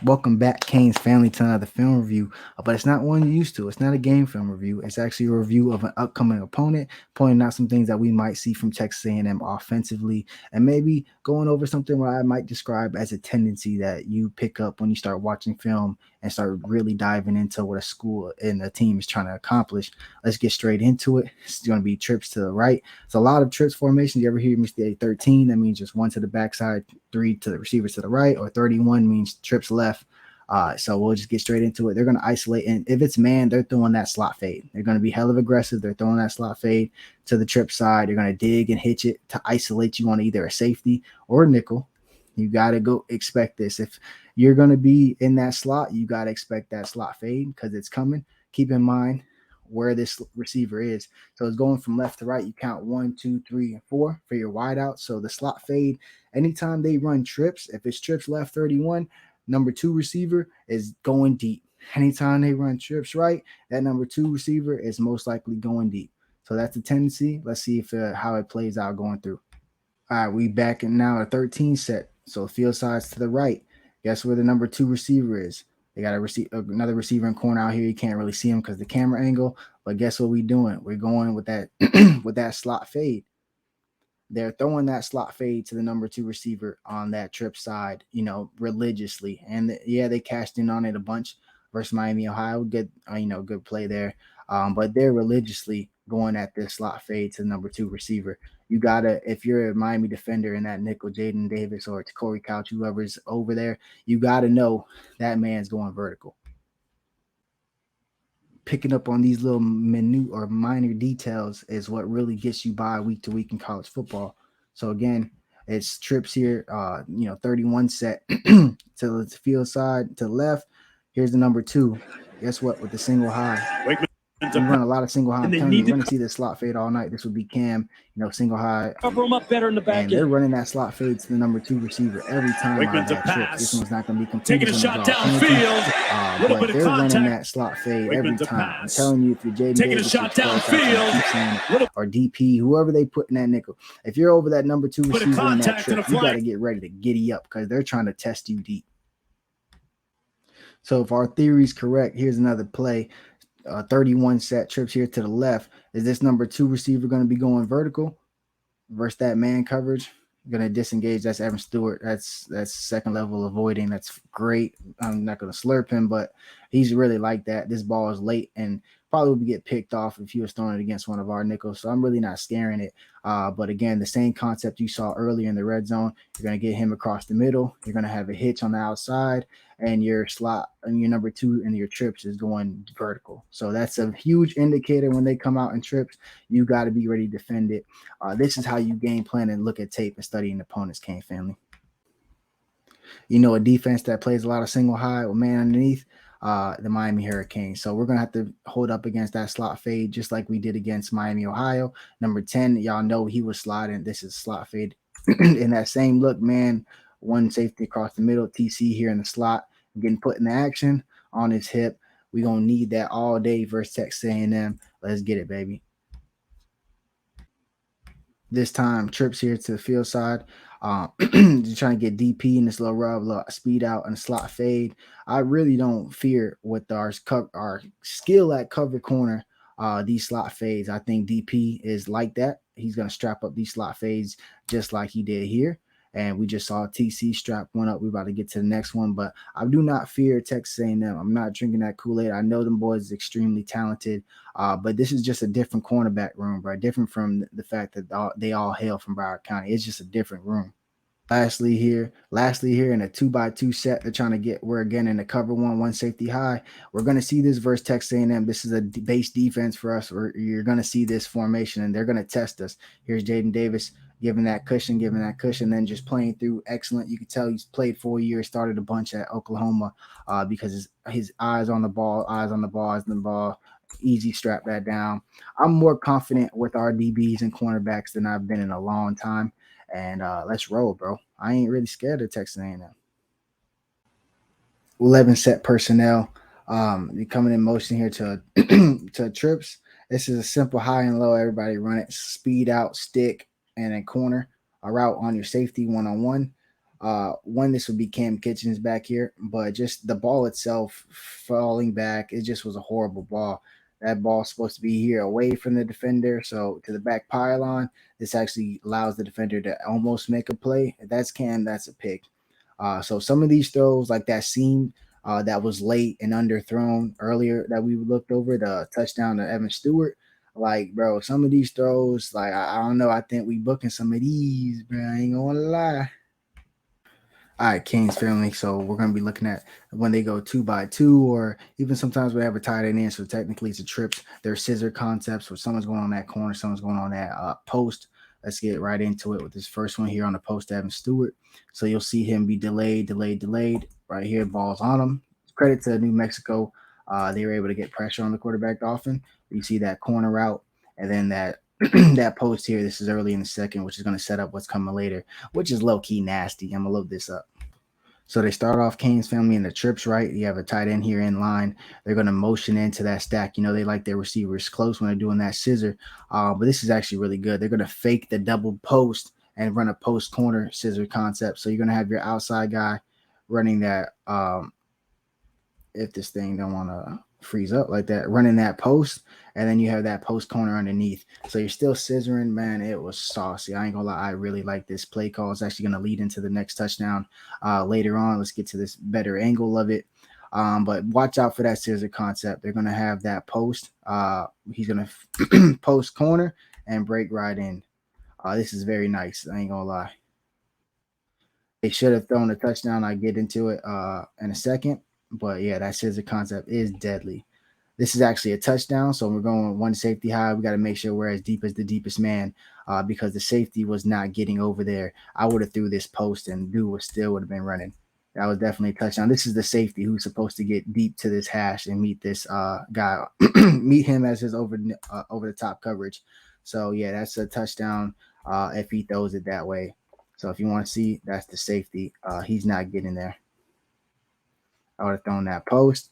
Welcome back, Kane's family, to another film review. But it's not one you're used to. It's not a game film review. It's actually a review of an upcoming opponent, pointing out some things that we might see from Texas A&M offensively, and maybe going over something what I might describe as a tendency that you pick up when you start watching film and start really diving into what a school and a team is trying to accomplish. Let's get straight into it. It's going to be trips to the right. It's a lot of trips formations. You ever hear me say 13? That means just one to the backside, three to the receivers to the right, or 31 means trips left. So we'll just get straight into it. They're going to isolate, and if it's man, they're throwing that slot fade. They're going to be hell of aggressive. They're throwing that slot fade to the trip side. They're going to dig and hitch it to isolate you on either a safety or a nickel. You got to go expect this. If you're going to be in that slot, you got to expect that slot fade because it's coming. Keep in mind where this receiver is. So it's going from left to right. You count 1, 2, 3, and 4 for your wideout. So the slot fade, anytime they run trips, if it's trips left 31, number 2 receiver is going deep. Anytime they run trips right, that number 2 receiver is most likely going deep. So that's a tendency. Let's see if how it plays out going through. All right, we back in now a 13 set. So field sides to the right. Guess where the number 2 receiver is? They got another receiver in corner out here. You can't really see him because the camera angle. But guess what we doing? We're going with that with that slot fade. They're throwing that slot fade to the number 2 receiver on that trip side, religiously. And yeah, they cashed in on it a bunch versus Miami, Ohio. Good, good play there. But they're religiously going at this slot fade to the number 2 receiver. You gotta, if you're a Miami defender in that nickel, Jaden Davis or Corey Couch, whoever's over there, you gotta know that man's going vertical. Picking up on these little minute or minor details is what really gets you by week to week in college football. So again, it's trips here, 31 set to the field side to the left. Here's the number 2. Guess what? With the single high, we run a lot of single high. I'm telling you, we're going to see this slot fade all night. This would be Cam, single high. Cover them up better in the back And they're running that slot fade to the number 2 receiver every time on that trip. This one's not going to be complete. Taking a shot downfield. But they're running that slot fade every time. I'm telling you, if you're Jaden Taking Davis, a shot downfield, or DP, whoever they put in that nickel, if you're over that number 2 receiver in that trip, you got to get ready to giddy up because they're trying to test you deep. So if our theory is correct, here's another play. 31 set trips here to the left. Is this number 2 receiver going to be going vertical versus that man coverage? Going to disengage. That's Evan Stewart. That's second level avoiding. That's great. I'm not going to slurp him, but he's really like that. This ball is late and probably would get picked off if he was throwing it against one of our nickels. So I'm really not scaring it. But again, the same concept you saw earlier in the red zone. You're going to get him across the middle. You're going to have a hitch on the outside, and your slot and your number 2 and your trips is going vertical. So that's a huge indicator when they come out in trips. You got to be ready to defend it. This is how you game plan and look at tape and study an opponent's Kane family. A defense that plays a lot of single high with man underneath, the Miami Hurricanes. So we're going to have to hold up against that slot fade just like we did against Miami, Ohio. Number 10, y'all know he was sliding. This is slot fade. In that same look, man, one safety across the middle, TC here in the slot, getting put in action on his hip. We're going to need that all day versus Texas A&M. Let's get it, baby. This time, trips here to the field side. Just trying to get DP in this little rub, little speed out, and slot fade. I really don't fear with our skill at cover corner. These slot fades. I think DP is like that. He's gonna strap up these slot fades just like he did here. And we just saw TC strap one up. We're about to get to the next one, but I do not fear Texas A&M. I'm not drinking that Kool-Aid. I know them boys is extremely talented, but this is just a different cornerback room, bro. Different from the fact that they all hail from Broward County. It's just a different room. Lastly here in a 2x2 set, they're trying to get. We're again in the cover one safety high. We're going to see this versus Texas A&M. This is a base defense for us. You're going to see this formation, and they're going to test us. Here's Jaden Davis giving that cushion, then just playing through excellent. You can tell he's played 4 years, started a bunch at Oklahoma because his eyes on the ball. Easy strap that down. I'm more confident with our DBs and cornerbacks than I've been in a long time. And let's roll, bro. I ain't really scared of Texas A&M. 11 set personnel. You're coming in motion here to to trips. This is a simple high and low. Everybody run it. Speed out, stick, and then corner. A route on your safety one-on-one. One, this would be Cam Kitchens back here, but just the ball itself falling back, it just was a horrible ball. That ball's supposed to be here away from the defender, so to the back pylon. This actually allows the defender to almost make a play. If that's Cam, that's a pick. So some of these throws, like that seam that was late and underthrown earlier that we looked over, the touchdown to Evan Stewart. Like, bro, some of these throws, like I don't know. I think we booking some of these, bro. I ain't gonna lie. All right, Kings family. So we're gonna be looking at when they go 2 by 2, or even sometimes we have a tight end in. So technically, it's a trips. There's scissor concepts where someone's going on that corner, someone's going on that post. Let's get right into it with this first one here on the post, Evan Stewart. So you'll see him be delayed. Right here, balls on him. Credit to New Mexico. They were able to get pressure on the quarterback often. You see that corner route, and then that that post here. This is early in the second, which is going to set up what's coming later, which is low key nasty. I'm gonna load this up. So they start off Kane's family in the trips, right? You have a tight end here in line. They're going to motion into that stack. You know, they like their receivers close when they're doing that scissor. But this is actually really good. They're going to fake the double post and run a post corner scissor concept. So you're going to have your outside guy running that. If this thing don't want to freeze up like that, running that post, and then you have that post corner underneath. So you're still scissoring, man. It was saucy. I ain't gonna lie, I really like this play call. It's actually gonna lead into the next touchdown later on. Let's get to this better angle of it. But watch out for that scissor concept. They're gonna have that post. He's gonna post corner and break right in. This is very nice. I ain't gonna lie. They should have thrown a touchdown. I get into it in a second. But yeah, that scissor concept is deadly. This is actually a touchdown, so we're going one safety high. We got to make sure we're as deep as the deepest man because the safety was not getting over there. I would have threw this post and dude was still would have been running. That was definitely a touchdown. This is the safety who's supposed to get deep to this hash and meet this guy, meet him as his over the top coverage. So yeah, that's a touchdown if he throws it that way. So if you want to see, that's the safety. He's not getting there. I would have thrown that post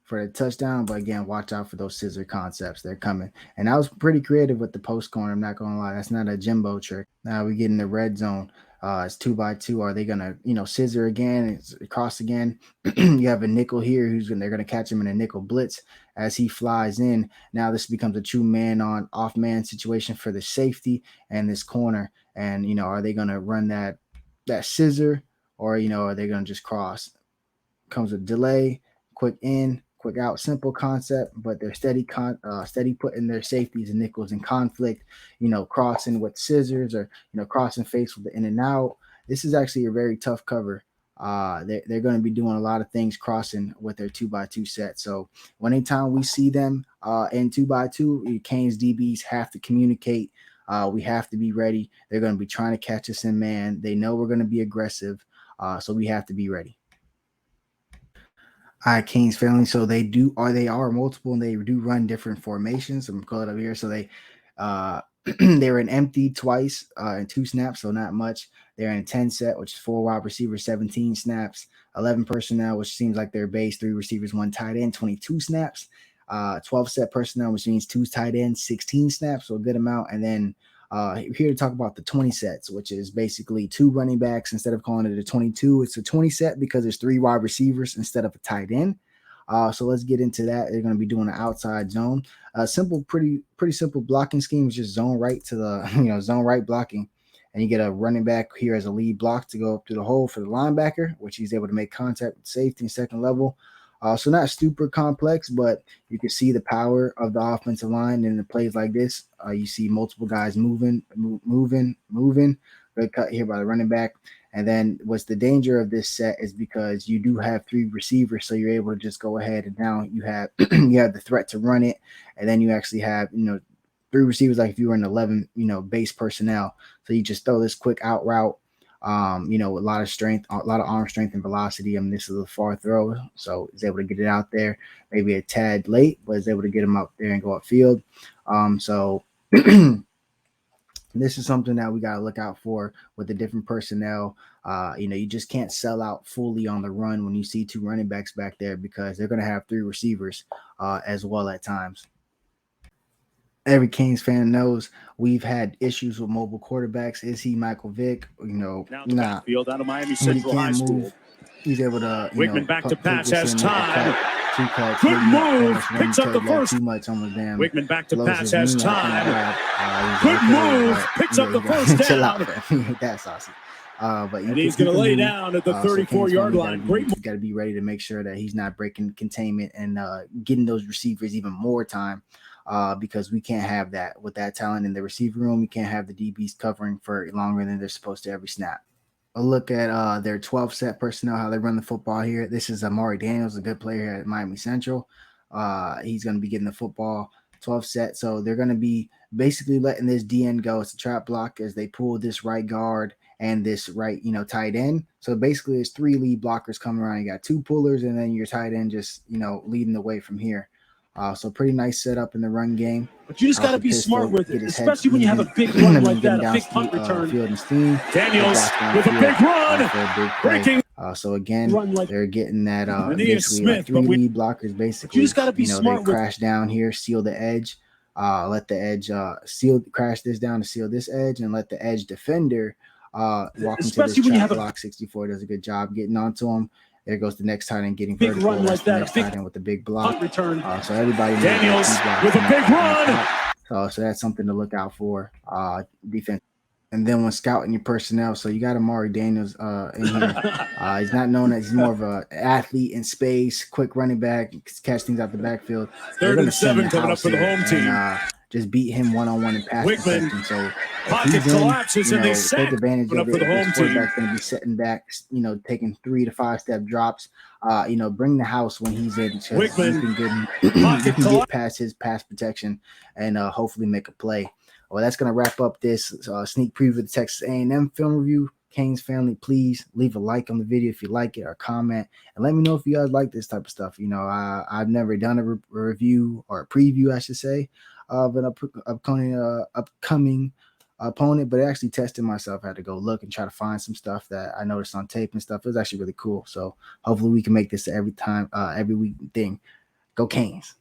for the touchdown. But again, watch out for those scissor concepts. They're coming. And I was pretty creative with the post corner. I'm not going to lie. That's not a Jimbo trick. Now we get in the red zone. It's 2 by 2. Are they gonna, scissor again? It's cross again. You have a nickel here they're gonna catch him in a nickel blitz as he flies in. Now this becomes a true man on off man situation for the safety and this corner. And are they gonna run that scissor, or are they gonna just cross? Comes with delay, quick in, quick out, simple concept, but they're steady putting their safeties and nickels in conflict, crossing with scissors, or crossing face with the in and out. This is actually a very tough cover. They're going to be doing a lot of things crossing with their 2 by 2 set. So anytime we see them in 2 by 2, Kane's DBs have to communicate. We have to be ready. They're going to be trying to catch us in man. They know we're going to be aggressive, so we have to be ready. Kings family. So they are multiple, and they do run different formations. I'm calling it up here. So uh they were in empty twice in 2 snaps, so not much. They're in 10 set, which is 4 wide receivers, 17 snaps, 11 personnel, which seems like their base, 3 receivers, 1 tight end, 22 snaps. 12 set personnel, which means 2 tight ends, 16 snaps, so a good amount. And then here to talk about the 20 sets, which is basically 2 running backs. Instead of calling it a 22, it's a 20 set because there's 3 wide receivers instead of a tight end. So let's get into that. They're going to be doing an outside zone. Simple, pretty simple blocking scheme is just zone right to the zone right blocking, and you get a running back here as a lead block to go up to the hole for the linebacker, which he's able to make contact with safety and second level. So not super complex, but you can see the power of the offensive line in the plays like this. You see multiple guys moving. Good cut here by the running back. And then what's the danger of this set is because you do have 3 receivers, so you're able to just go ahead and now you have you have the threat to run it, and then you actually have 3 receivers like if you were in 11 base personnel. So you just throw this quick out route. A lot of strength, a lot of arm strength and velocity. I mean, this is a far throw, so he's able to get it out there, maybe a tad late, but is able to get him out there and go upfield. So this is something that we got to look out for with the different personnel. You just can't sell out fully on the run when you see 2 running backs back there because they're going to have 3 receivers as well at times. every Kings fan knows we've had issues with mobile quarterbacks. Is he Michael Vick? Now the Nah. backfield out of Miami But he Central High can't School. move. He's able to, Wickman back to take pass, this has in, make a time. cut, two cuts, Good maybe move, almost run picks up the turd leg first. too much, almost damn Wickman back to blows pass, his has knee. Oh, thank time. God. He's Good okay, move, but picks up the you gotta first chill out, down. fam. He ain't that saucy. But And he's going to lay down at the so Kings 34-yard family line. Great move. got to be ready to make sure that he's not breaking containment and getting those receivers even more time. Because we can't have that with that talent in the receiver room. We can't have the DBs covering for longer than they're supposed to every snap. A look at their 12 set personnel, how they run the football here. This is Amari Daniels, a good player here at Miami Central. He's going to be getting the football 12 set. So they're going to be basically letting this DN go. It's a trap block as they pull this right guard and this right, tight end. So basically, it's three lead blockers coming around. You got two pullers, and then your tight end just, leading the way from here. So pretty nice setup in the run game. But you just got to be smart with it, especially when you have a big I run mean, like getting that, a down big punt return. field and steam. Daniels with a big run, for a big breaking. So again, they're getting that basically Smith, like three lead blockers. Basically, you just got to be smart they crash down here, seal the edge, let the edge crash this down to seal this edge, and let the edge defender walk into this trap block. 64 does a good job getting onto him. There goes the next tight end getting big vertical. Run like that, next tight end with the big block. Return. So everybody Daniels with a big run. So that's something to look out for. Defense. And then when scouting your personnel, so you got Amari Daniels in here. He's not known as he's more of an athlete in space, quick running back, catch things out the backfield. Third and 7 coming up for the home team. Just beat him one-on-one in pass protection. So pocket collapses and they take advantage of it. The home quarterback's going to be setting back, taking 3 to 5 step drops. Bring the house when he's in. You can get past his pass protection and hopefully make a play. Well, that's going to wrap up this sneak preview of the Texas A&M film review. Canes family, please leave a like on the video if you like it, or comment, and let me know if you guys like this type of stuff. I've never done a review or a preview, I should say, of an upcoming opponent, but I actually tested myself. I had to go look and try to find some stuff that I noticed on tape and stuff. It was actually really cool. So hopefully we can make this every week thing. Go Canes.